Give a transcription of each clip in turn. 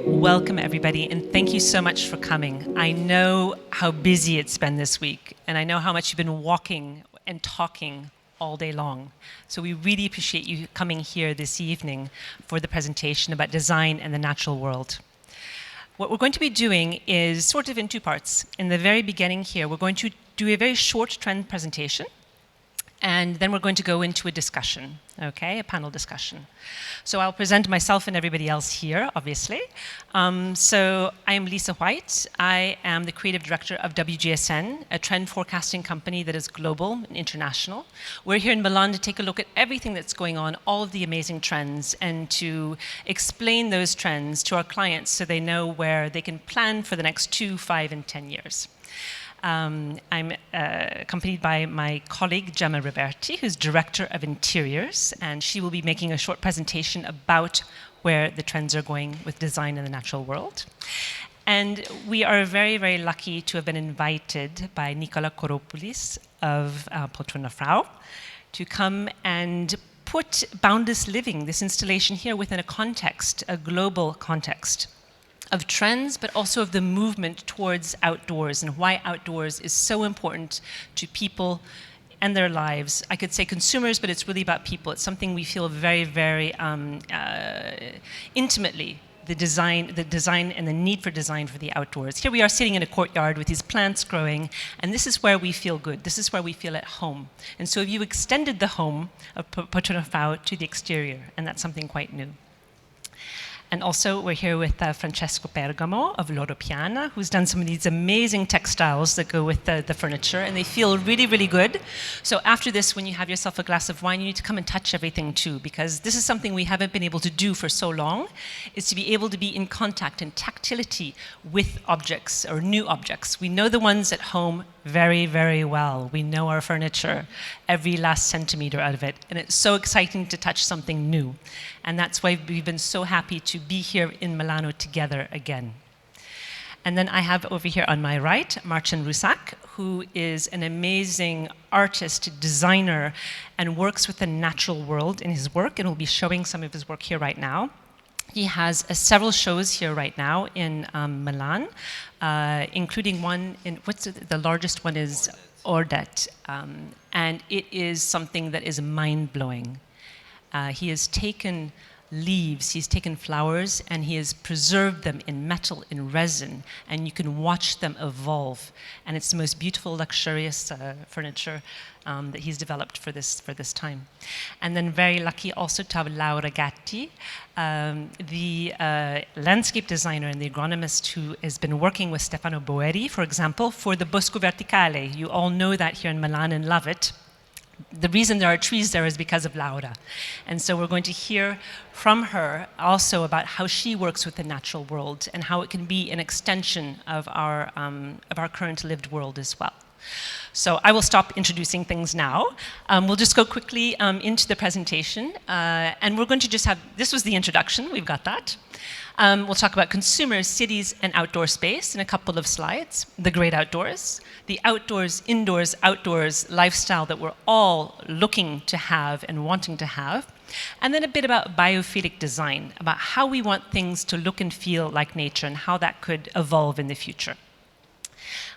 Welcome, everybody, and thank you so much for coming. I know how busy it's been this week, and I know how much you've been walking and talking all day long. So we really appreciate you coming here this evening for the presentation about design and the natural world. What we're going to be doing is sort of in two parts. In the very beginning here, we're going to do a very short trend presentation, and then we're going to go into a discussion, okay, a panel discussion. So I'll present myself and everybody else here, obviously. So I am Lisa White. I am the creative director of WGSN, a trend forecasting company that is global and international. We're here in Milan to take a look at everything that's going on, all of the amazing trends, and to explain those trends to our clients so they know where they can plan for the next 2, 5, and 10 years. I'm accompanied by my colleague, Gemma Riberti, who's Director of Interiors, and she will be making a short presentation about where the trends are going with design in the natural world. And we are very, very lucky to have been invited by Nicola Coropulis of Poltrona Frau to come and put Boundless Living, this installation here, within a context, a global context of trends, but also of the movement towards outdoors and why outdoors is so important to people and their lives. I could say consumers, but it's really about people. It's something we feel very, very intimately, the design and the need for design for the outdoors. Here we are sitting in a courtyard with these plants growing, and this is where we feel good. This is where we feel at home. And so you extended the home of Poltrona Frau to the exterior, and that's something quite new. And also, we're here with Francesco Pergamo of Loro Piana, who's done some of these amazing textiles that go with the furniture, and they feel really, really good. So after this, when you have yourself a glass of wine, you need to come and touch everything too, because this is something we haven't been able to do for so long, is to be able to be in contact and tactility with objects or new objects. We know the ones at home very, very well. We know our furniture, every last centimeter out of it, and it's so exciting to touch something new. And that's why we've been so happy to be here in Milano together again. And then I have over here on my right, Marcin Rusak, who is an amazing artist, designer, and works with the natural world in his work, and we'll be showing some of his work here right now. He has several shows here right now in Milan, including one in, the largest one is Ordet, and it is something that is mind-blowing. He has taken leaves, he's taken flowers, and he has preserved them in metal, in resin, and you can watch them evolve. And it's the most beautiful, luxurious furniture that he's developed for this time. And then very lucky also to have Laura Gatti, the landscape designer and the agronomist who has been working with Stefano Boeri, for example, for the Bosco Verticale. You all know that here in Milan and love it. The reason there are trees there is because of Laura. And so we're going to hear from her also about how she works with the natural world and how it can be an extension of our current lived world as well. So I will stop introducing things now. We'll just go quickly into the presentation. And we're going to just have, this was the introduction, we've got that. We'll talk about consumers, cities, and outdoor space in a couple of slides. The great outdoors, the outdoors, indoors, outdoors lifestyle that we're all looking to have and wanting to have. And then a bit about biophilic design, about how we want things to look and feel like nature and how that could evolve in the future.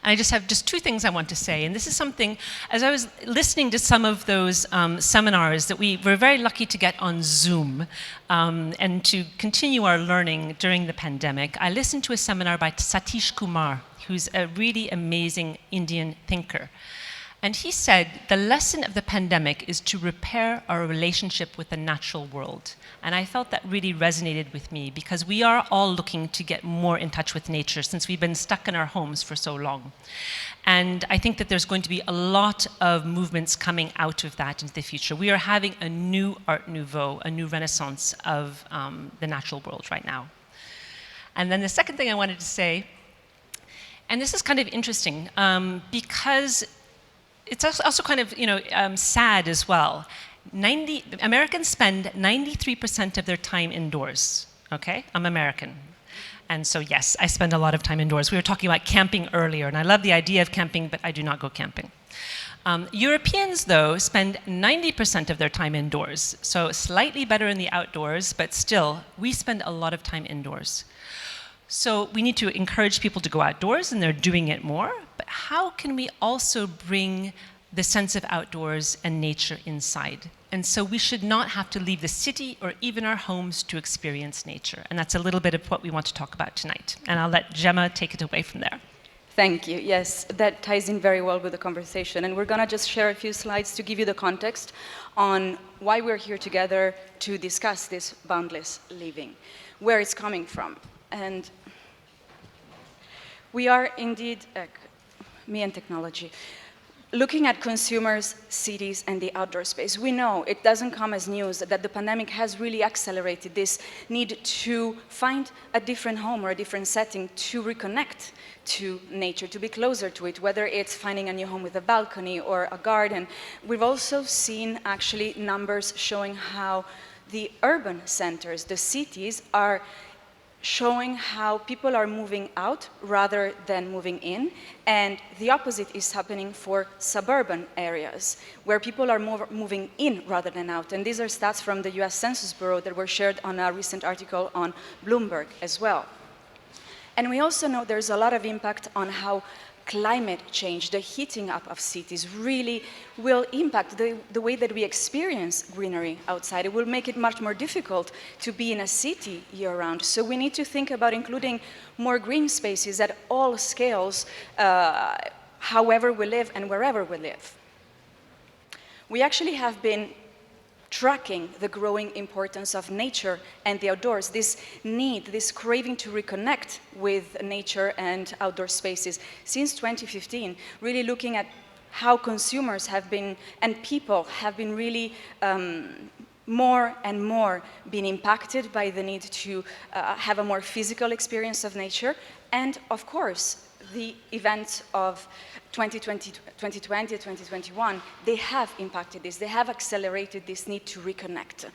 And I just have two things I want to say, and this is something, as I was listening to some of those seminars that we were very lucky to get on Zoom and to continue our learning during the pandemic, I listened to a seminar by Satish Kumar, who's a really amazing Indian thinker. And he said, the lesson of the pandemic is to repair our relationship with the natural world. And I felt that really resonated with me because we are all looking to get more in touch with nature since we've been stuck in our homes for so long. And I think that there's going to be a lot of movements coming out of that into the future. We are having a new Art Nouveau, a new renaissance of the natural world right now. And then the second thing I wanted to say, and this is kind of interesting because it's also kind of, sad as well. Americans spend 93% of their time indoors, okay? I'm American. And so yes, I spend a lot of time indoors. We were talking about camping earlier, and I love the idea of camping, but I do not go camping. Europeans, though, spend 90% of their time indoors, so slightly better in the outdoors, but still, we spend a lot of time indoors. So we need to encourage people to go outdoors, and they're doing it more, but how can we also bring the sense of outdoors and nature inside? And so we should not have to leave the city or even our homes to experience nature. And that's a little bit of what we want to talk about tonight. And I'll let Gemma take it away from there. Thank you. Yes, that ties in very well with the conversation. And we're going to just share a few slides to give you the context on why we're here together to discuss this boundless living, where it's coming from. And we are indeed, me and technology, looking at consumers, cities, and the outdoor space. We know it doesn't come as news that the pandemic has really accelerated this need to find a different home or a different setting to reconnect to nature, to be closer to it, whether it's finding a new home with a balcony or a garden. We've also seen actually numbers showing how the urban centers, the cities, are showing how people are moving out rather than moving in, and the opposite is happening for suburban areas, where people are moving in rather than out. And these are stats from the US Census Bureau that were shared on a recent article on Bloomberg as well. And we also know there's a lot of impact on how climate change, the heating up of cities, really will impact the way that we experience greenery outside. It will make it much more difficult to be in a city year-round. So we need to think about including more green spaces at all scales, however we live and wherever we live. We actually have been tracking the growing importance of nature and the outdoors, this need, this craving to reconnect with nature and outdoor spaces since 2015, really looking at how consumers have been, and people have been really more and more being impacted by the need to have a more physical experience of nature. And of course, the events of 2020 and 2021, they have impacted this. They have accelerated this need to reconnect.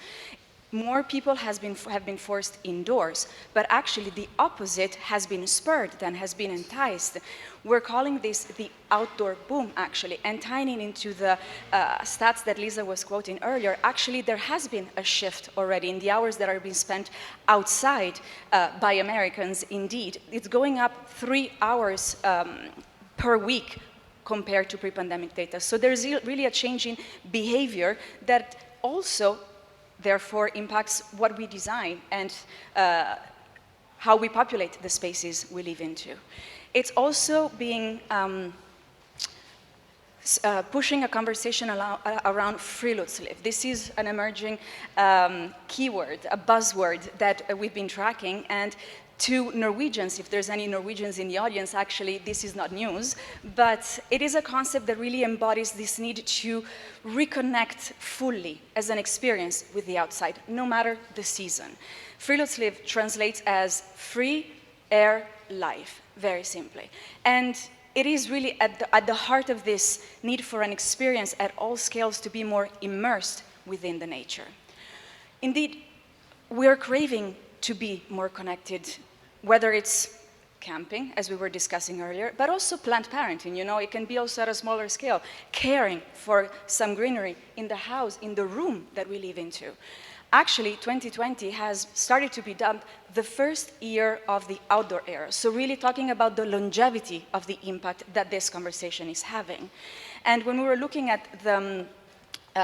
More people have been forced indoors, but actually the opposite has been spurred than has been enticed. We're calling this the outdoor boom, actually, and tying into the stats that Lisa was quoting earlier. Actually, there has been a shift already in the hours that are being spent outside by Americans. Indeed, it's going up 3 hours per week compared to pre-pandemic data. So there's really a change in behavior that also therefore impacts what we design and how we populate the spaces we live into. It's also being pushing a conversation around free to live. This is an emerging keyword, a buzzword that we've been tracking, and to Norwegians, if there's any Norwegians in the audience, actually this is not news, but it is a concept that really embodies this need to reconnect fully as an experience with the outside, no matter the season. Free to live translates as free air life, very simply. And it is really at the heart of this need for an experience at all scales to be more immersed within the nature. Indeed, we're craving to be more connected, whether it's camping, as we were discussing earlier, but also plant parenting. You know, it can be also at a smaller scale, caring for some greenery in the house, in the room that we live into. Actually, 2020 has started to be dubbed the first year of the outdoor era. So really talking about the longevity of the impact that this conversation is having. And when we were looking at the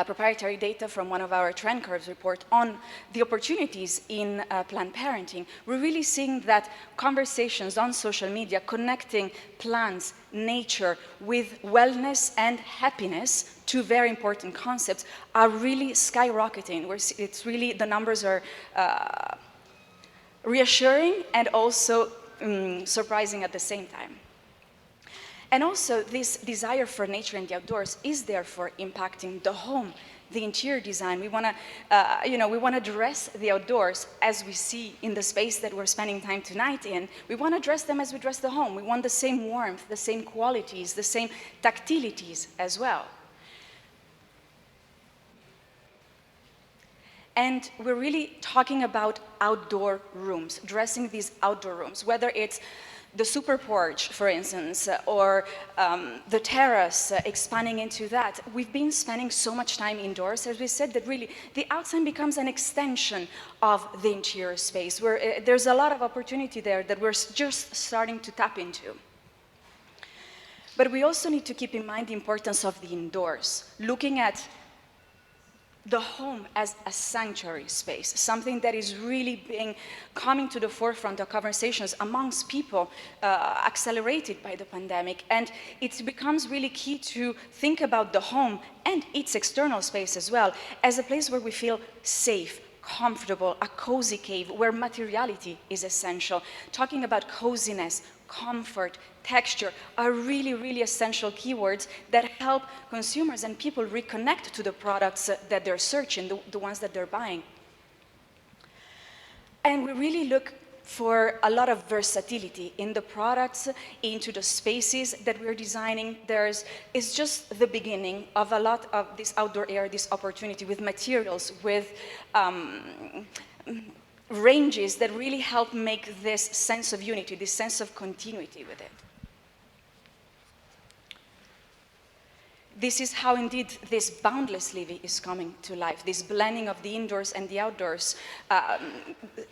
proprietary data from one of our trend curves report on the opportunities in planned parenting, we're really seeing that conversations on social media connecting plants, nature with wellness and happiness, two very important concepts, are really skyrocketing. It's really, the numbers are reassuring and also surprising at the same time. And also, this desire for nature and the outdoors is therefore impacting the home, the interior design. We want to, we want to dress the outdoors as we see in the space that we're spending time tonight in. We want to dress them as we dress the home. We want the same warmth, the same qualities, the same tactilities as well. And we're really talking about outdoor rooms, dressing these outdoor rooms, whether it's the super porch, for instance, or the terrace, expanding into that. We've been spending so much time indoors, as we said, that really the outside becomes an extension of the interior space, where there's a lot of opportunity there that we're just starting to tap into. But we also need to keep in mind the importance of the indoors, looking at the home as a sanctuary space, something that is really coming to the forefront of conversations amongst people, accelerated by the pandemic. And it becomes really key to think about the home and its external space as well as a place where we feel safe, comfortable, a cozy cave where materiality is essential. Talking about coziness, comfort, texture are really, really essential keywords that help consumers and people reconnect to the products that they're searching, the ones that they're buying. And we really look for a lot of versatility in the products, into the spaces that we're designing. It's just the beginning of a lot of this outdoor air, this opportunity with materials, with ranges that really help make this sense of unity, this sense of continuity with it. This is how indeed this boundless living is coming to life, this blending of the indoors and the outdoors,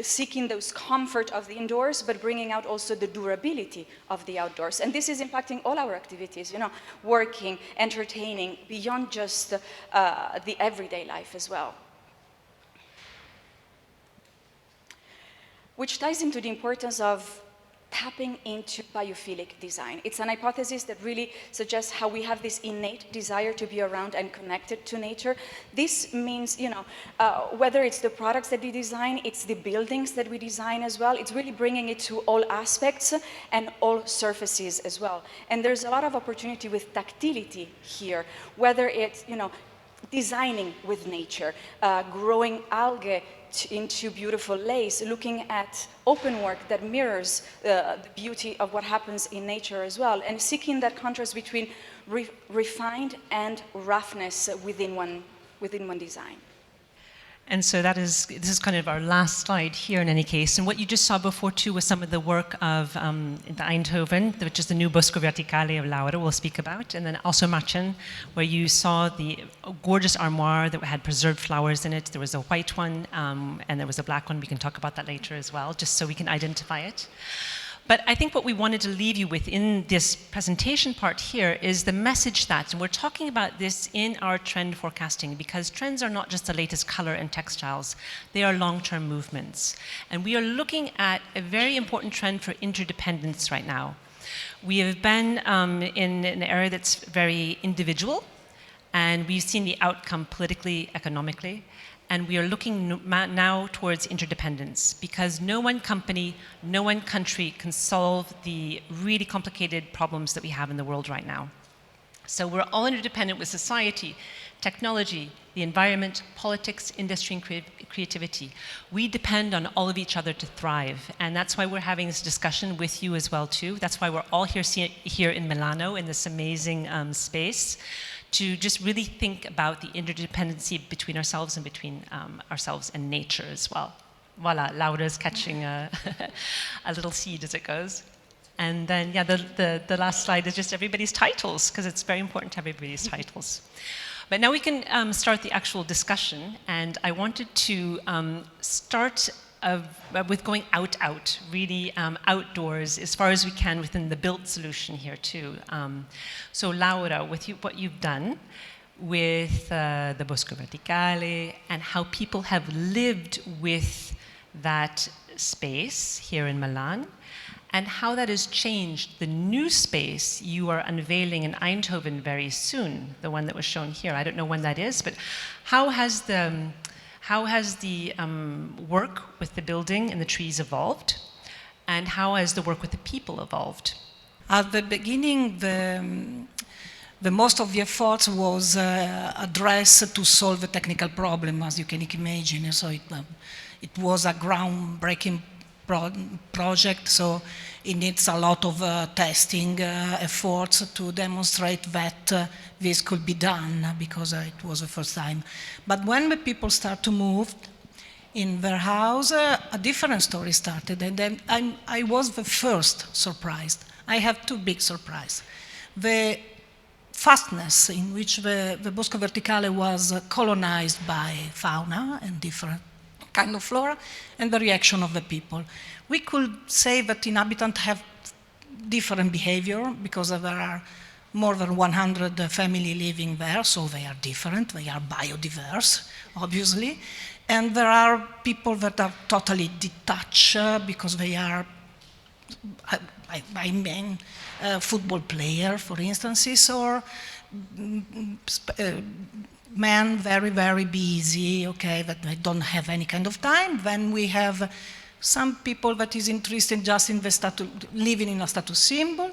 seeking those comfort of the indoors, but bringing out also the durability of the outdoors. And this is impacting all our activities, working, entertaining, beyond just the everyday life as well. Which ties into the importance of tapping into biophilic design. It's an hypothesis that really suggests how we have this innate desire to be around and connected to nature. This means, whether it's the products that we design, it's the buildings that we design as well, it's really bringing it to all aspects and all surfaces as well. And there's a lot of opportunity with tactility here, whether it's, designing with nature, growing algae into beautiful lace, looking at open work that mirrors the beauty of what happens in nature as well, and seeking that contrast between refined and roughness within one design. And so this is kind of our last slide here in any case. And what you just saw before too was some of the work of the Eindhoven, which is the new Bosco Verticale of Laura we'll speak about. And then also Marcin, where you saw the gorgeous armoire that had preserved flowers in it. There was a white one and there was a black one. We can talk about that later as well, just so we can identify it. But I think what we wanted to leave you with in this presentation part here is the message that, and we're talking about this in our trend forecasting, because trends are not just the latest color and textiles, they are long-term movements. And we are looking at a very important trend for interdependence right now. We have been in an area that's very individual, and we've seen the outcome politically, economically. And we are looking now towards interdependence, because no one company, no one country can solve the really complicated problems that we have in the world right now. So we're all interdependent with society, technology, the environment, politics, industry, and creativity. We depend on all of each other to thrive. And that's why we're having this discussion with you as well, too. That's why we're all here in Milano in this amazing space, to just really think about the interdependency between ourselves and between ourselves and nature as well. Voila, Laura's catching a little seed as it goes. And then, yeah, the last slide is just everybody's titles, because it's very important to have everybody's titles. But now we can start the actual discussion, and I wanted to start with going out, really outdoors as far as we can within the built solution here too. So Laura, with what you've done with the Bosco Verticale and how people have lived with that space here in Milan, and how that has changed the new space you are unveiling in Eindhoven very soon, the one that was shown here. I don't know when that is, but how has the work with the building and the trees evolved? And how has the work with the people evolved? At the beginning, the most of the efforts was addressed to solve a technical problem, as you can imagine. So it was a groundbreaking project, so it needs a lot of testing efforts to demonstrate that this could be done, because it was the first time. But when the people start to move, in their house, a different story started, and then I was the first surprised. I have two big surprises. The fastness in which the Bosco Verticale was colonized by fauna and different kind of flora, and the reaction of the people. We could say that inhabitants have different behavior because there are more than 100 families living there, so they are different, they are biodiverse, obviously. And there are people that are totally detached because they are, I mean, football player, for instance, or men very, very busy, okay, that they don't have any kind of time. Then we have some people that is interested just in the status, living in a status symbol.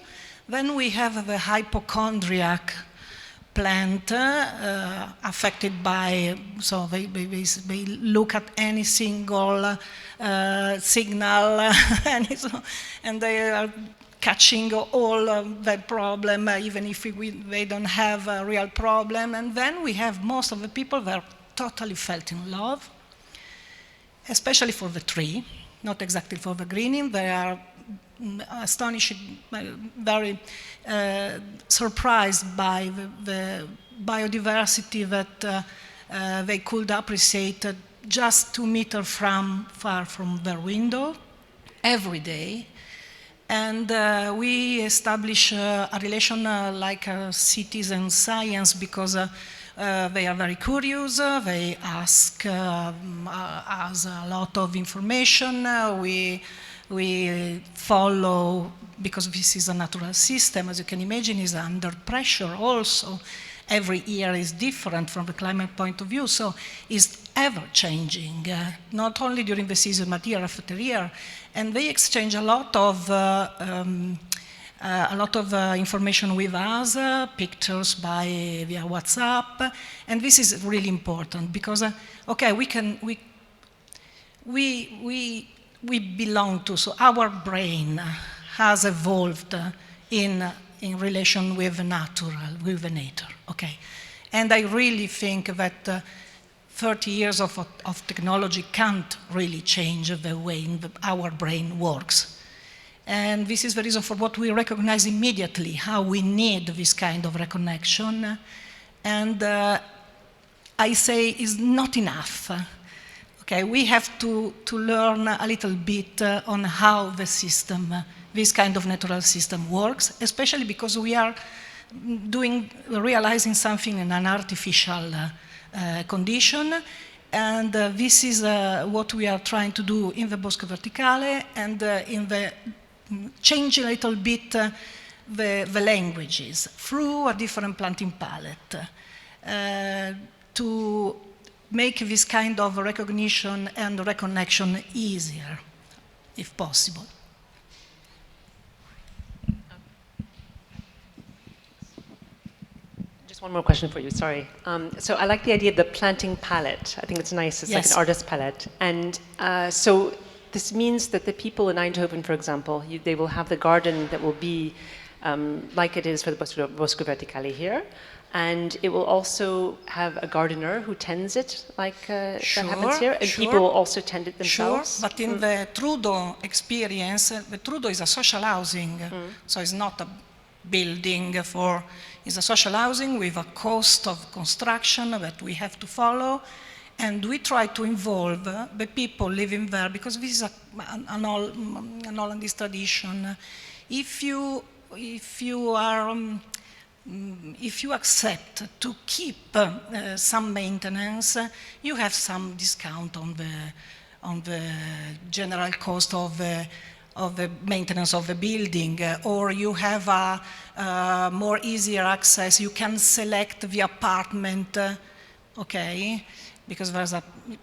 Then we have the hypochondriac plant affected by, so they look at any single signal and they are catching all the problem, even if they don't have a real problem. And then we have most of the people that totally felt in love, especially for the tree, not exactly for the greening. They are astonishing, very surprised by the biodiversity that they could appreciate just 2 meters far from their window every day. And we establish a relation like citizen science because they are very curious, they ask us a lot of information, we follow, because this is a natural system, as you can imagine, is under pressure also. Every year is different from the climate point of view, so it's ever changing, not only during the season, but year after year. And they exchange a lot of information with us, pictures via WhatsApp, and this is really important because, okay, we belong to, so our brain has evolved in relation with the natural, with the nature, okay? And I really think that 30 years of technology can't really change the way our brain works. And this is the reason for what we recognize immediately, how we need this kind of reconnection. And I say is not enough. Okay, we have to learn a little bit on how the system, this kind of natural system works, especially because we are realizing something in an artificial condition, and this is what we are trying to do in the Bosco Verticale, and in the change a little bit the languages through a different planting palette to make this kind of recognition and reconnection easier, if possible. One more question for you, sorry. So I like the idea of the planting palette. I think it's nice, it's like an artist palette. And so this means that the people in Eindhoven, for example, they will have the garden that will be like it is for the Bosco Verticale here. And it will also have a gardener who tends it like that happens here. And people will also tend it themselves. Sure, but in the Trudeau experience, the Trudeau is a social housing. So it's not a building it's a social housing with a cost of construction that we have to follow, and we try to involve the people living there because this is an Hollandic tradition. If you accept to keep some maintenance, you have some discount on the general cost of the maintenance of the building, or you have a more easier access. You can select the apartment, okay, because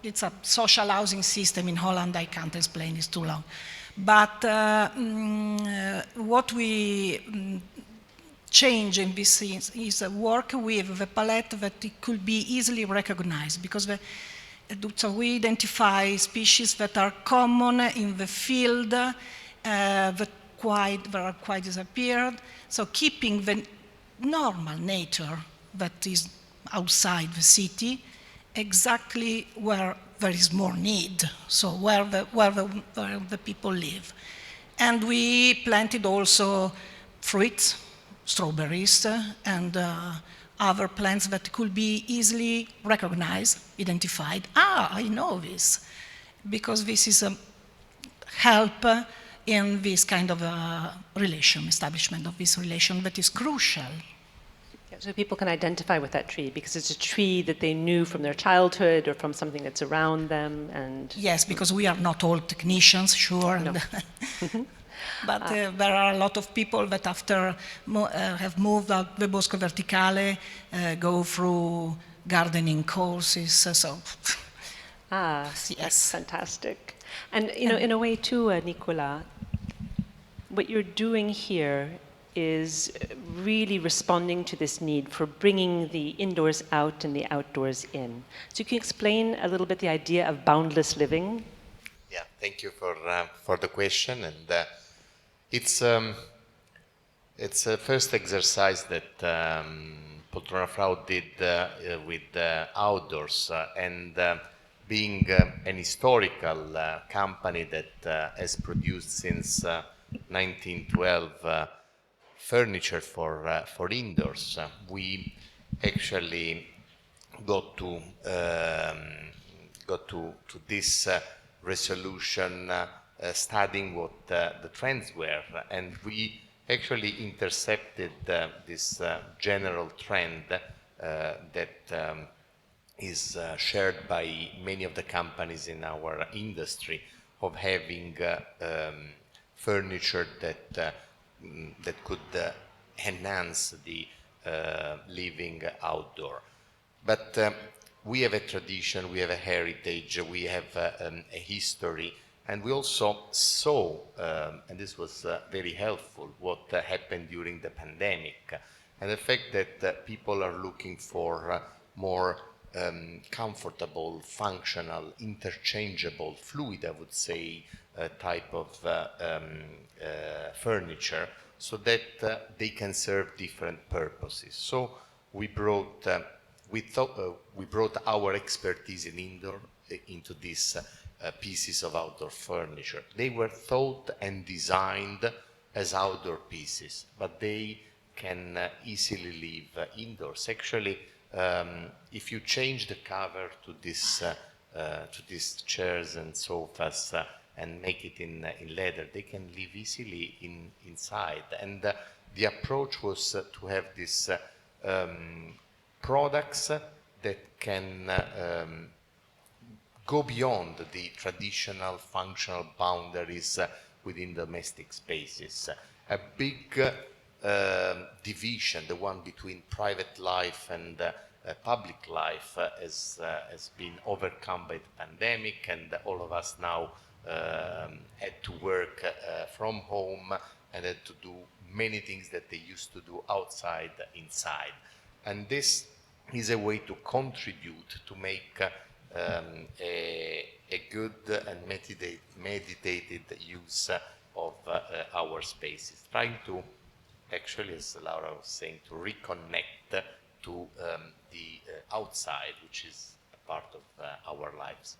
it's a social housing system in Holland. I can't explain, it's too long. But what we change in this is work with the palette that it could be easily recognized, because so we identify species that are common in the field, that are quite disappeared. So keeping the normal nature that is outside the city exactly where there is more need, so where the people live. And we planted also fruits, strawberries, and other plants that could be easily recognized, identified. Ah, I know this, because this is a help in this kind of relation, establishment of this relation that is crucial. Yeah, so people can identify with that tree because it's a tree that they knew from their childhood or from something that's around them. And yes, because we are not all technicians, sure. No. But there are a lot of people that after have moved out the Bosco Verticale go through gardening courses. So yes, yes, fantastic. And you know, in a way too, Nicola, what you're doing here is really responding to this need for bringing the indoors out and the outdoors in. So can you explain a little bit the idea of boundless living? Yeah, thank you for the question. And it's a first exercise that Poltrona Frau did with outdoors, and being an historical company that has produced since 1912 furniture for indoors, we actually got to this resolution studying what the trends were, and we actually intercepted this general trend that is shared by many of the companies in our industry of having furniture that could enhance the living outdoor. But we have a tradition, we have a heritage, we have a history, and we also saw, and this was very helpful, what happened during the pandemic, and the fact that people are looking for more comfortable, functional, interchangeable, fluid, I would say, type of furniture, so that they can serve different purposes. So we brought our expertise in indoor into these pieces of outdoor furniture. They were thought and designed as outdoor pieces, but they can easily live indoors. Actually, if you change the cover to these chairs and sofas and make it in leather, they can live easily inside. And the approach was to have these products that can go beyond the traditional functional boundaries within domestic spaces. A big division, the one between private life and public life, has been overcome by the pandemic, and all of us now had to work from home and had to do many things that they used to do outside, inside. And this is a way to contribute to make a good and meditated use of our spaces, trying to, actually, as Laura was saying, to reconnect to the outside, which is a part of our lives.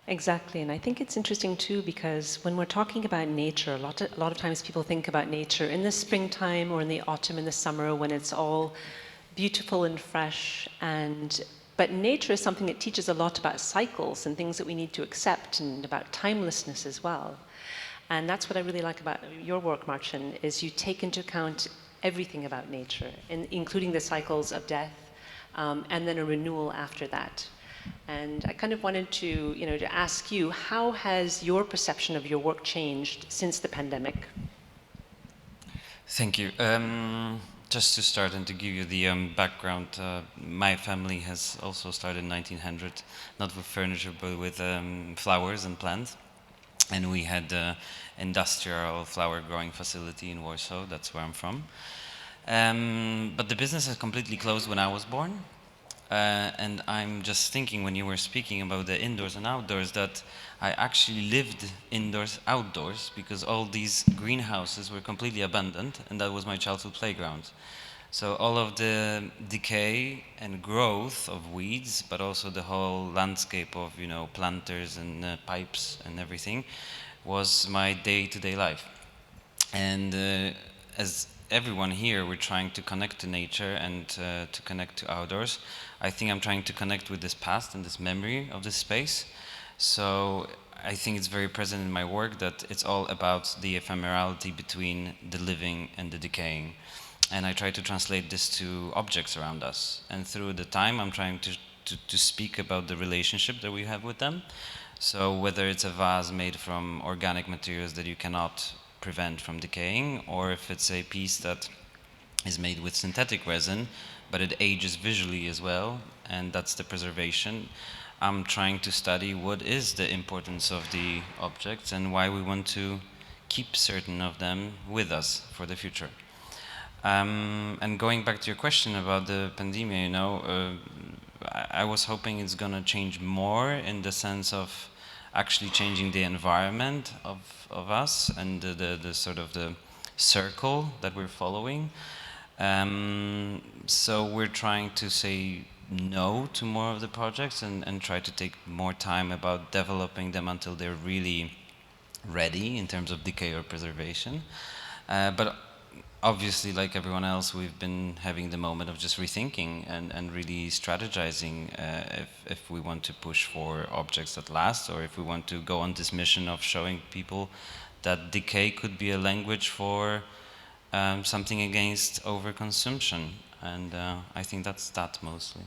Exactly, and I think it's interesting too, because when we're talking about nature, a lot of times people think about nature in the springtime or in the autumn and the summer when it's all beautiful and fresh, but nature is something that teaches a lot about cycles and things that we need to accept, and about timelessness as well. And that's what I really like about your work, Marcin, is you take into account everything about nature, including the cycles of death, and then a renewal after that. And I kind of wanted to ask you, how has your perception of your work changed since the pandemic? Thank you. Just to start and to give you the background, my family has also started in 1900, not with furniture, but with flowers and plants. And we had an industrial flower growing facility in Warsaw, that's where I'm from. But the business has completely closed when I was born. And I'm just thinking, when you were speaking about the indoors and outdoors, that I actually lived indoors, outdoors, because all these greenhouses were completely abandoned, and that was my childhood playground. So all of the decay and growth of weeds, but also the whole landscape of, you know, planters and pipes and everything, was my day-to-day life. And as everyone here, we're trying to connect to nature and to connect to outdoors. I think I'm trying to connect with this past and this memory of this space. So I think it's very present in my work that it's all about the ephemerality between the living and the decaying. And I try to translate this to objects around us. And through the time, I'm trying to speak about the relationship that we have with them. So whether it's a vase made from organic materials that you cannot prevent from decaying, or if it's a piece that is made with synthetic resin, but it ages visually as well, and that's the preservation. I'm trying to study what is the importance of the objects and why we want to keep certain of them with us for the future. And going back to your question about the pandemic, you know, I was hoping it's going to change more in the sense of actually changing the environment of us and the sort of the circle that we're following. So we're trying to say no to more of the projects and try to take more time about developing them until they're really ready in terms of decay or preservation. But obviously, like everyone else, we've been having the moment of just rethinking and really strategizing if we want to push for objects that last, or if we want to go on this mission of showing people that decay could be a language for something against overconsumption. And I think that's that mostly.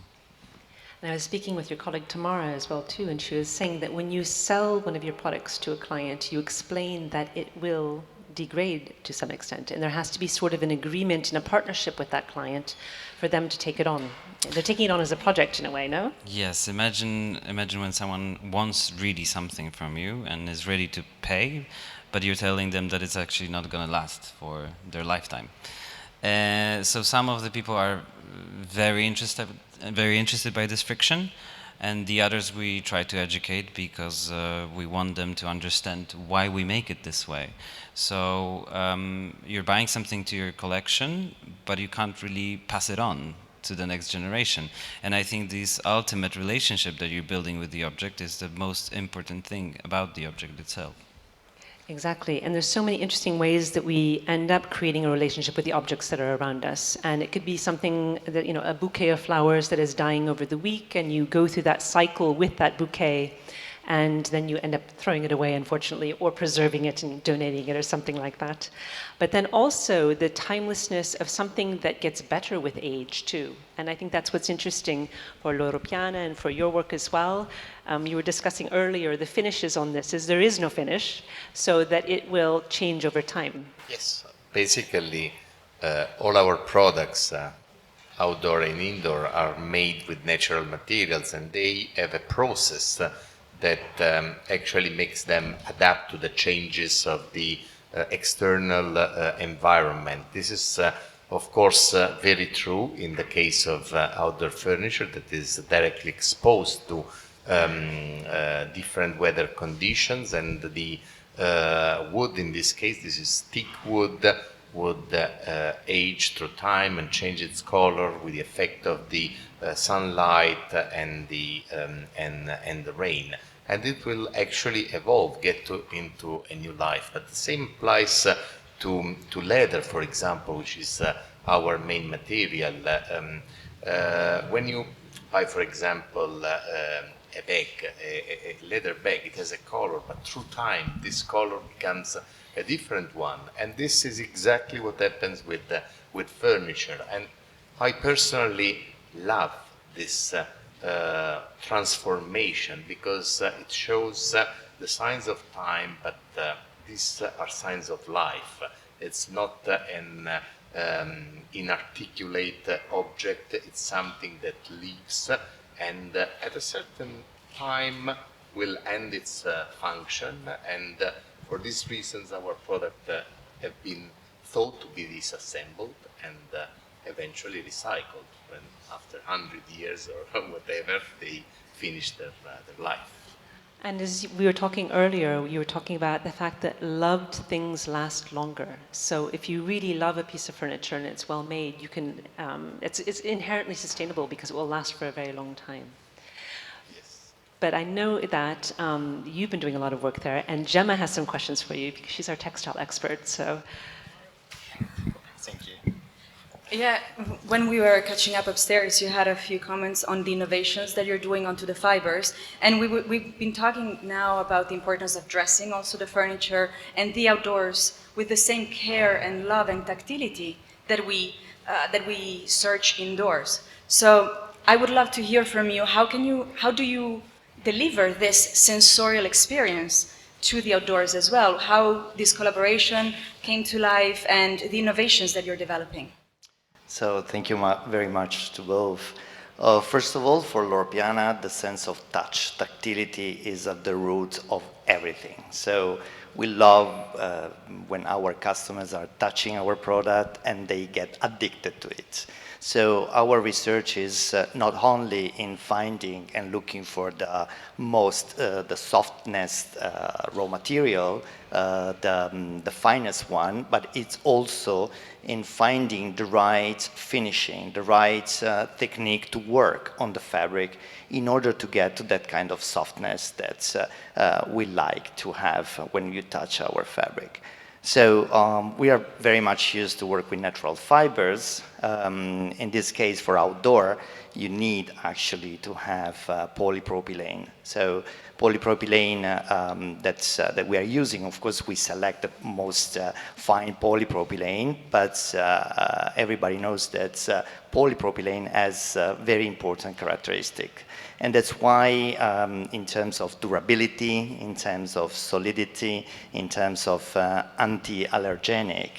And I was speaking with your colleague Tamara as well too, and she was saying that when you sell one of your products to a client, you explain that it will degrade to some extent, and there has to be sort of an agreement and a partnership with that client for them to take it on. They're taking it on as a project in a way, no? Yes, imagine when someone wants really something from you and is ready to pay, but you're telling them that it's actually not going to last for their lifetime. So some of the people are very interested by this friction, and the others we try to educate because we want them to understand why we make it this way. So you're buying something to your collection, but you can't really pass it on to the next generation. And I think this ultimate relationship that you're building with the object is the most important thing about the object itself. Exactly, and there's so many interesting ways that we end up creating a relationship with the objects that are around us. And it could be something that, you know, a bouquet of flowers that is dying over the week, and you go through that cycle with that bouquet, and then you end up throwing it away, unfortunately, or preserving it and donating it or something like that. But then also the timelessness of something that gets better with age too. And I think that's what's interesting for Loro Piana and for your work as well. You were discussing earlier the finishes on this, is there is no finish, so that it will change over time. Yes, basically all our products, outdoor and indoor, are made with natural materials, and they have a process that actually makes them adapt to the changes of the external environment. This is, of course, very true in the case of outdoor furniture that is directly exposed to different weather conditions, and the wood in this case, this is thick wood, would age through time and change its color with the effect of the sunlight and the rain, and it will actually evolve, get into a new life. But the same applies to leather, for example, which is our main material. When you buy, for example, a bag, a leather bag, it has a color, but through time this color becomes a different one, and this is exactly what happens with furniture. And I personally love this transformation because it shows the signs of time, but these are signs of life. It's not an inarticulate object, it's something that lives, and at a certain time will end its function, and for these reasons our products have been thought to be disassembled and eventually recycled when after 100 years or whatever they finish their life. And as we were talking earlier, you were talking about the fact that loved things last longer. So if you really love a piece of furniture and it's well made, you can, it's inherently sustainable because it will last for a very long time. But I know that you've been doing a lot of work there, and Gemma has some questions for you because she's our textile expert. So, thank you. Yeah, when we were catching up upstairs, you had a few comments on the innovations that you're doing onto the fibers. And we've been talking now about the importance of dressing also the furniture and the outdoors with the same care and love and tactility that we search indoors. So I would love to hear from you, how do you deliver this sensorial experience to the outdoors as well? How this collaboration came to life and the innovations that you're developing? So thank you very much to both. First of all, for Loro Piana, the sense of touch, tactility is at the root of everything. So we love when our customers are touching our product and they get addicted to it. So our research is not only in finding and looking for the most, the softness raw material, the finest one, but it's also in finding the right finishing, the right technique to work on the fabric in order to get to that kind of softness that we like to have when you touch our fabric. So we are very much used to work with natural fibers. In this case, for outdoor, you need actually to have polypropylene. So polypropylene that we are using, of course, we select the most fine polypropylene, but everybody knows that polypropylene has a very important characteristic. And that's why in terms of durability, in terms of solidity, in terms of anti-allergenic,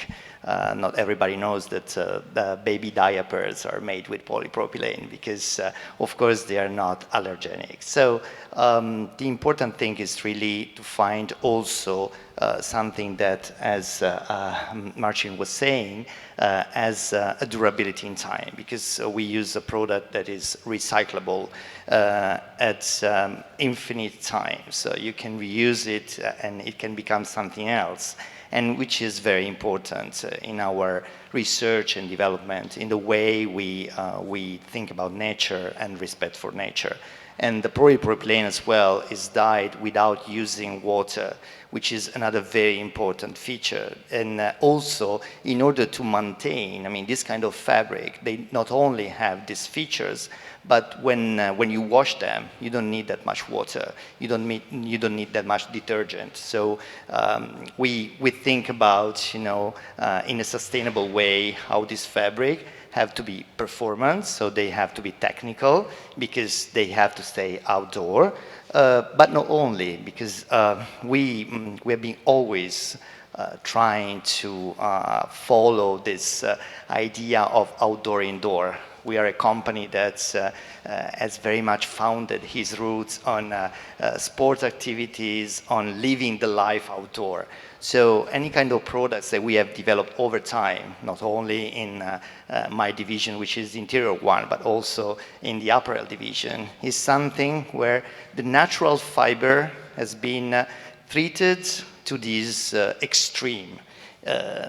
not everybody knows that the baby diapers are made with polypropylene because, of course, they are not allergenic. So the important thing is really to find also something that, as Marcin was saying, has a durability in time, because we use a product that is recyclable at infinite time. So you can reuse it and it can become something else, and which is very important in our research and development, in the way we think about nature and respect for nature. And the polypropylene as well is dyed without using water, which is another very important feature. And also, in order to maintain, I mean, this kind of fabric, they not only have these features, but when you wash them, you don't need that much water. You don't need that much detergent. So we think about, you know, in a sustainable way, how this fabric have to be performance, so they have to be technical because they have to stay outdoor, but not only, because we have been always trying to follow this idea of outdoor-indoor. We are a company that has very much founded his roots on sport activities, on living the life outdoor. So any kind of products that we have developed over time, not only in my division, which is the interior one, but also in the apparel division, is something where the natural fiber has been treated to this extreme.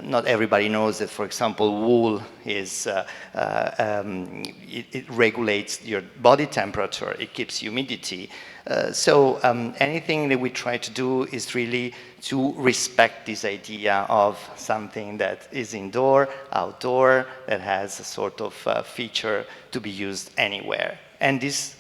Not everybody knows that, for example, wool is, it regulates your body temperature, it keeps humidity. So anything that we try to do is really to respect this idea of something that is indoor, outdoor, that has a sort of feature to be used anywhere. And these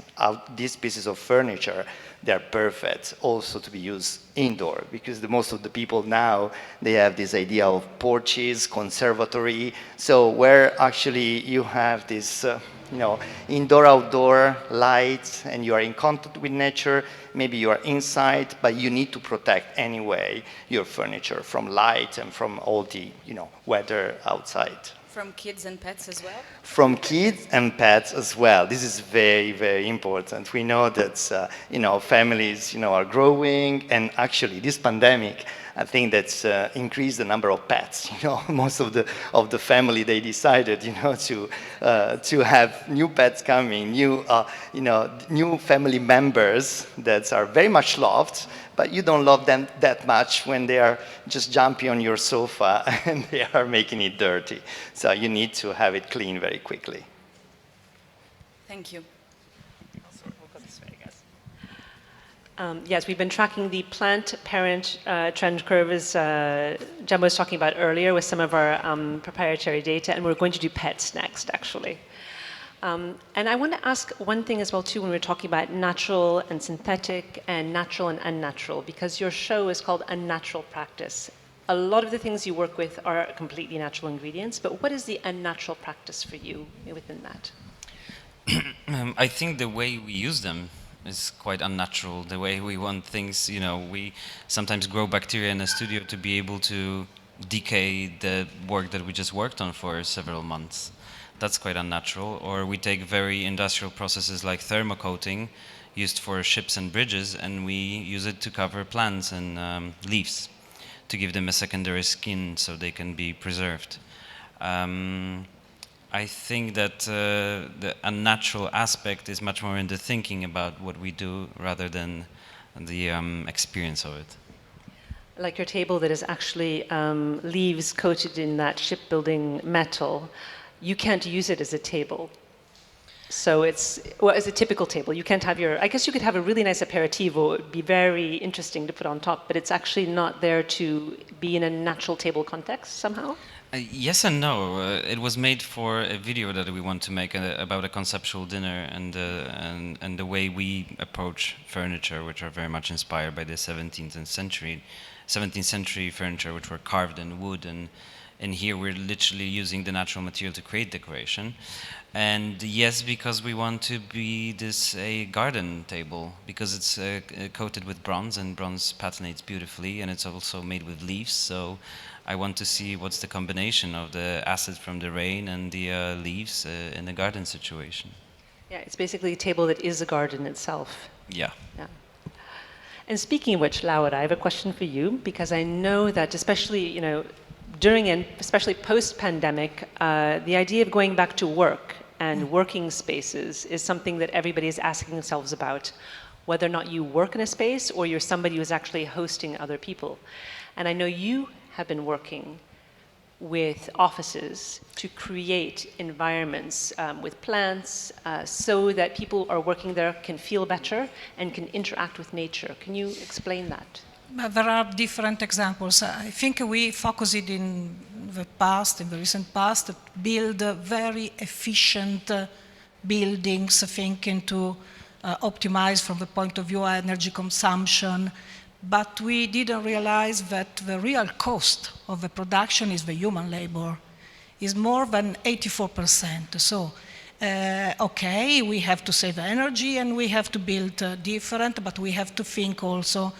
pieces of furniture, they're perfect also to be used indoor, because most of the people now, they have this idea of porches, conservatory, so where actually you have this you know, indoor-outdoor light, and you are in contact with nature. Maybe you are inside, but you need to protect anyway your furniture from light and from all the, you know, weather outside. From kids and pets as well? From kids and pets as well. This is very, very important. We know that, you know, families, you know, are growing, and actually this pandemic I think that's increased the number of pets. You know, most of the family, they decided, you know, to have new pets coming, new new family members that are very much loved, but you don't love them that much when they are just jumping on your sofa and they are making it dirty. So you need to have it clean very quickly. Thank you. Yes, we've been tracking the plant-parent trend curve, as Gemma was talking about earlier, with some of our proprietary data, and we're going to do pets next, actually. And I want to ask one thing as well, too, when we're talking about natural and synthetic and natural and unnatural, because your show is called Unnatural Practice. A lot of the things you work with are completely natural ingredients, but what is the unnatural practice for you within that? I think the way we use them is quite unnatural. The way we want things, you know, we sometimes grow bacteria in a studio to be able to decay the work that we just worked on for several months. That's quite unnatural. Or we take very industrial processes like thermocoating, used for ships and bridges, and we use it to cover plants and leaves, to give them a secondary skin so they can be preserved. I think that the unnatural aspect is much more in the thinking about what we do rather than the experience of it. Like your table that is actually leaves coated in that shipbuilding metal, you can't use it as a table. So it's, well, as a typical table, you can't have your, I guess you could have a really nice aperitivo, it would be very interesting to put on top, but it's actually not there to be in a natural table context somehow? Yes and no. It was made for a video that we want to make about a conceptual dinner and the way we approach furniture, which are very much inspired by the 17th century furniture, which were carved in wood, and here we're literally using the natural material to create decoration. And yes, because we want to be a garden table, because it's coated with bronze, and bronze patinates beautifully, and it's also made with leaves. So I want to see what's the combination of the acid from the rain and the leaves in a garden situation. Yeah, it's basically a table that is a garden itself. Yeah. Yeah. And speaking of which, Laura, I have a question for you, because I know that especially, you know, during and especially post-pandemic, the idea of going back to work and working spaces is something that everybody is asking themselves about, whether or not you work in a space or you're somebody who's actually hosting other people. And I know you have been working with offices to create environments with plants so that people are working there can feel better and can interact with nature. Can you explain that? There are different examples. I think we focused in the recent past, to build very efficient buildings, thinking to optimize from the point of view of energy consumption. But we didn't realize that the real cost of the production is the human labor, is more than 84%. So, okay, we have to save energy and we have to build different, but we have to think also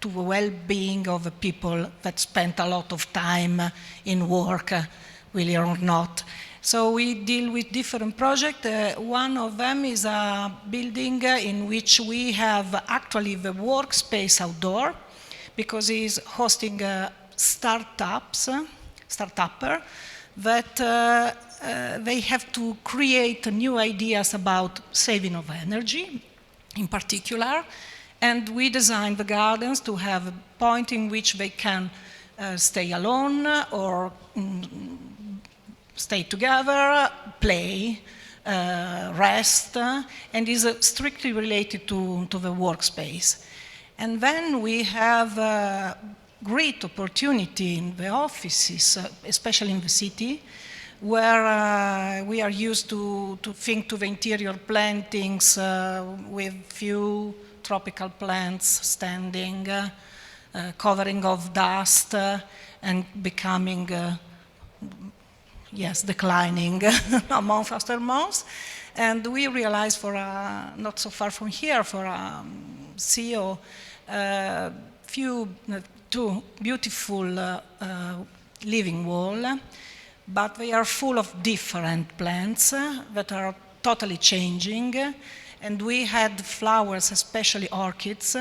to the well-being of the people that spent a lot of time in work, really or not. So we deal with different projects. One of them is a building in which we have actually the workspace outdoor, because it's hosting startupper that they have to create new ideas about saving of energy, in particular. And we designed the gardens to have a point in which they can stay alone or stay together, play, rest, and is strictly related to the workspace. And then we have a great opportunity in the offices, especially in the city, where we are used to think to the interior plantings with few tropical plants standing, covering of dust, and becoming, declining month after month. And we realized not so far from here, for a CEO, two beautiful living walls, but they are full of different plants that are totally changing. And we had flowers, especially orchids,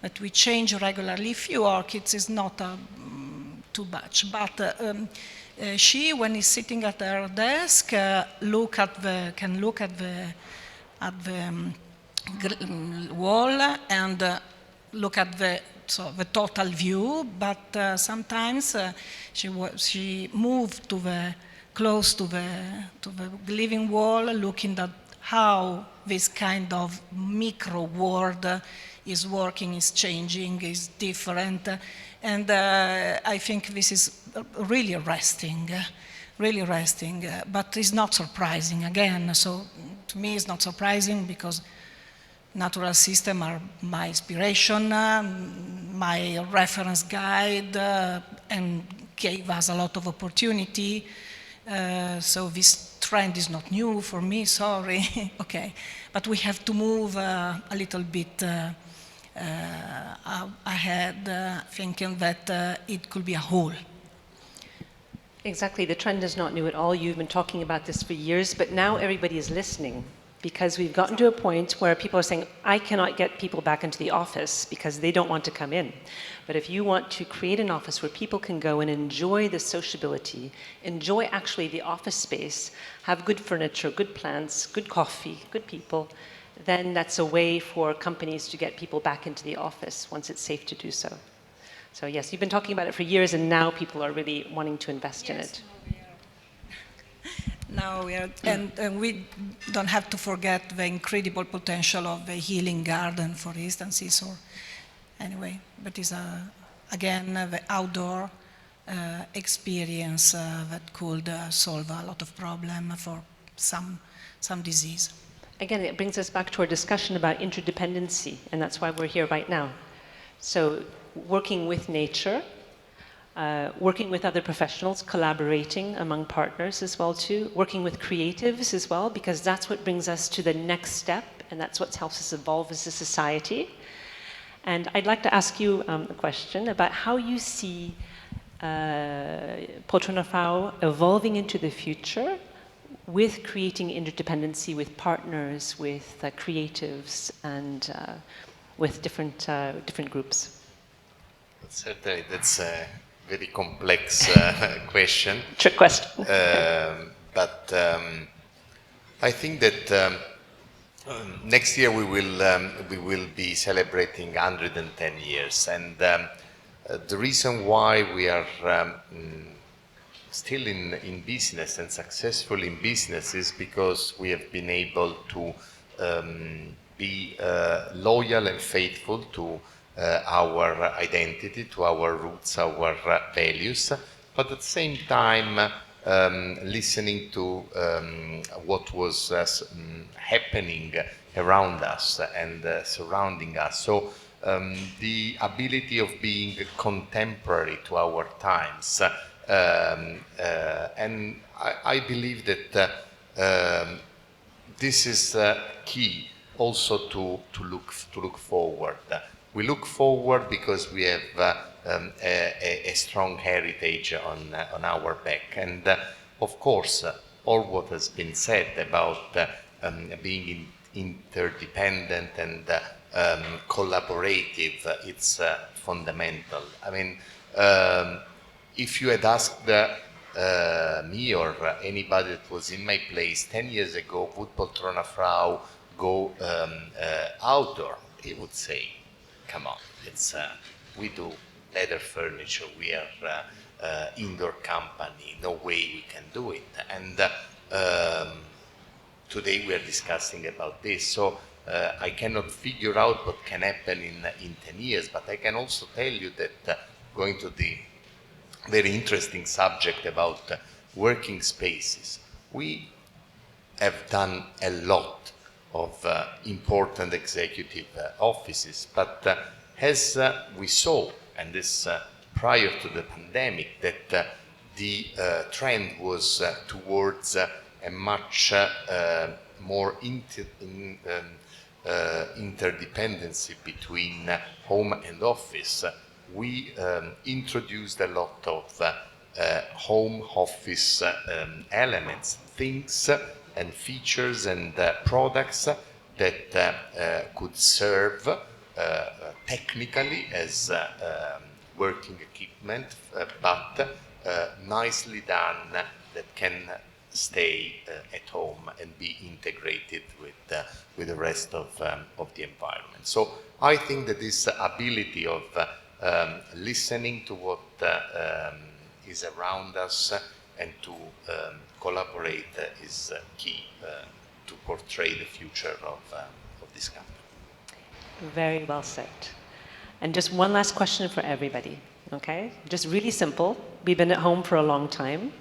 that we change regularly. Few orchids is not too much, but she, when he's sitting at her desk, can look at the wall and look at the total view. But sometimes she moved close to the living wall, looking at how this kind of micro world is working, is changing, is different. And I think this is really resting, but it's not surprising again. So to me, it's not surprising because natural systems are my inspiration, my reference guide, and gave us a lot of opportunity. So this trend is not new for me, sorry. Okay, but we have to move a little bit ahead, thinking that it could be a whole. Exactly, the trend is not new at all. You've been talking about this for years, but now everybody is listening because we've gotten to a point where people are saying, I cannot get people back into the office because they don't want to come in. But if you want to create an office where people can go and enjoy the sociability, enjoy actually the office space, have good furniture, good plants, good coffee, good people, then that's a way for companies to get people back into the office once it's safe to do so. So yes, you've been talking about it for years, and now people are really wanting to invest in it. Now we are, and we don't have to forget the incredible potential of the healing garden, for instance. Or anyway, but it's again the outdoor experience that could solve a lot of problems for some disease. Again, it brings us back to our discussion about interdependency, and that's why we're here right now. So working with nature, working with other professionals, collaborating among partners as well too, working with creatives as well, because that's what brings us to the next step, and that's what helps us evolve as a society. And I'd like to ask you a question about how you see Poltrona Frau evolving into the future with creating interdependency with partners, with creatives, and with different groups. Certainly, that's a very complex question. Trick question. But I think that next year we will be celebrating 110 years, and the reason why we are still in business and successful in business is because we have been able to be loyal and faithful to our identity, to our roots, our values, but at the same time listening to what was happening around us and surrounding us. So the ability of being contemporary to our times, and I believe that this is key also to look forward. We look forward because we have a strong heritage on our back, and of course, all what has been said about being interdependent and collaborative, it's fundamental. I mean, if you had asked me or anybody that was in my place 10 years ago, would Poltrona Frau go outdoor? He would say, come on, it's we do leather furniture, we are indoor company, no way we can do it. And today we are discussing about this, so I cannot figure out what can happen in 10 years, but I can also tell you that going to the very interesting subject about working spaces, we have done a lot of important executive offices, but as we saw, and this prior to the pandemic, that the trend was towards a much more interdependency between home and office. We introduced a lot of home office elements, things and features and products that could serve technically as working equipment, but nicely done that can stay at home and be integrated with the rest of the environment. So I think that this ability of listening to what is around us and to collaborate is key to portray the future of this company. Very well said. And just one last question for everybody, okay? Just really simple. We've been at home for a long time.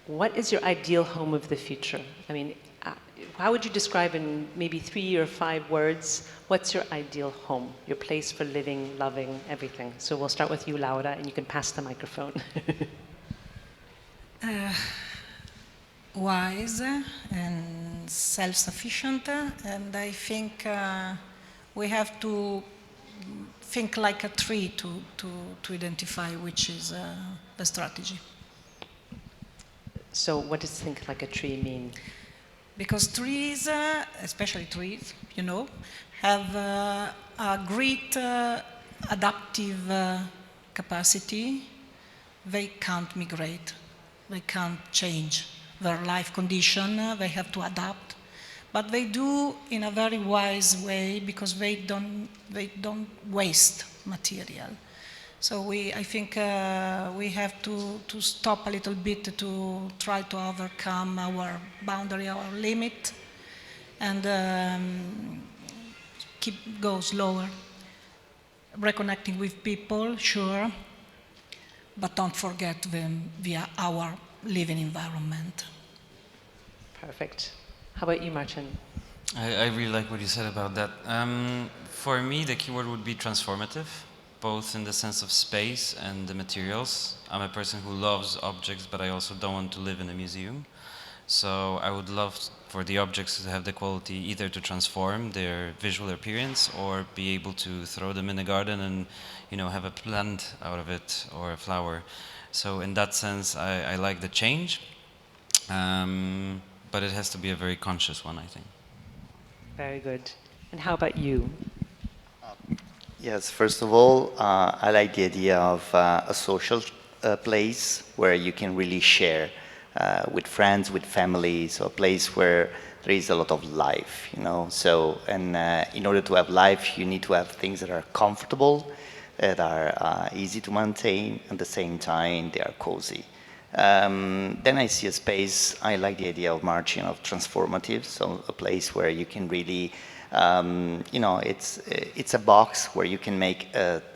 What is your ideal home of the future? I mean, how would you describe in maybe 3 or 5 words, what's your ideal home, your place for living, loving, everything? So we'll start with you, Laura, and you can pass the microphone. Wise and self-sufficient, and I think we have to think like a tree to identify which is the strategy. So what does think like a tree mean? Because trees, especially trees, you know, have a great adaptive capacity. They can't migrate. They can't change their life condition. They have to adapt. But they do in a very wise way because they don't waste material. So I think we have to stop a little bit to try to overcome our boundary, our limit, and go slower. Reconnecting with people, sure, but don't forget them via our living environment. Perfect. How about you, Marcin? I really like what you said about that. For me, the keyword would be transformative, both in the sense of space and the materials. I'm a person who loves objects, but I also don't want to live in a museum. So I would love for the objects to have the quality either to transform their visual appearance or be able to throw them in a garden and, you know, have a plant out of it or a flower. So in that sense, I like the change, but it has to be a very conscious one, I think. Very good. And how about you? Yes, first of all, I like the idea of a social place where you can really share with friends, with family, so a place where there is a lot of life, you know. So, and in order to have life, you need to have things that are comfortable, that are easy to maintain, at the same time they are cozy. Then I see a space, I like the idea of Marcin, of transformative, so a place where you can really, you know, it's a box where you can make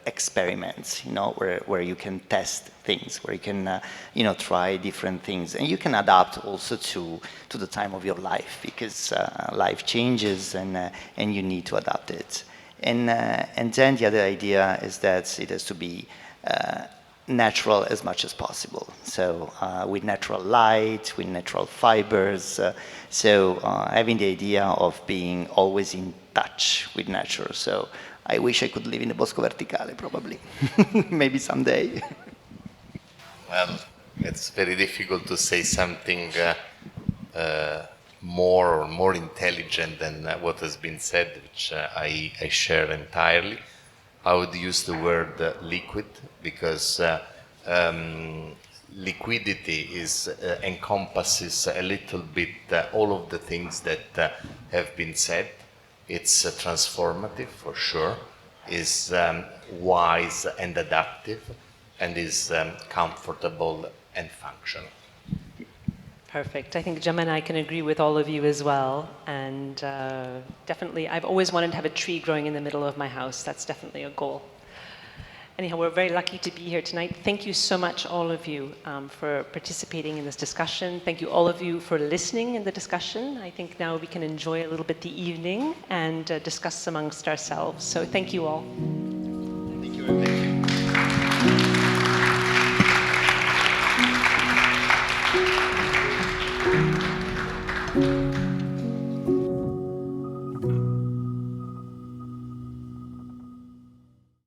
experiments, you know, where you can test things, where you can, you know, try different things. And you can adapt also to the time of your life, because life changes and you need to adapt it. And then the other idea is that it has to be natural as much as possible. So with natural light, with natural fibers. So having the idea of being always in touch with nature. So I wish I could live in the Bosco Verticale, probably. Maybe someday. Well, it's very difficult to say something more intelligent than what has been said, which I share entirely. I would use the word liquid, because liquidity encompasses a little bit all of the things that have been said. It's transformative for sure, is wise and adaptive, and is comfortable and functional. Perfect. I think Gemma and I can agree with all of you as well. And definitely, I've always wanted to have a tree growing in the middle of my house. That's definitely a goal. Anyhow, we're very lucky to be here tonight. Thank you so much, all of you, for participating in this discussion. Thank you, all of you, for listening in the discussion. I think now we can enjoy a little bit the evening and discuss amongst ourselves. So thank you all.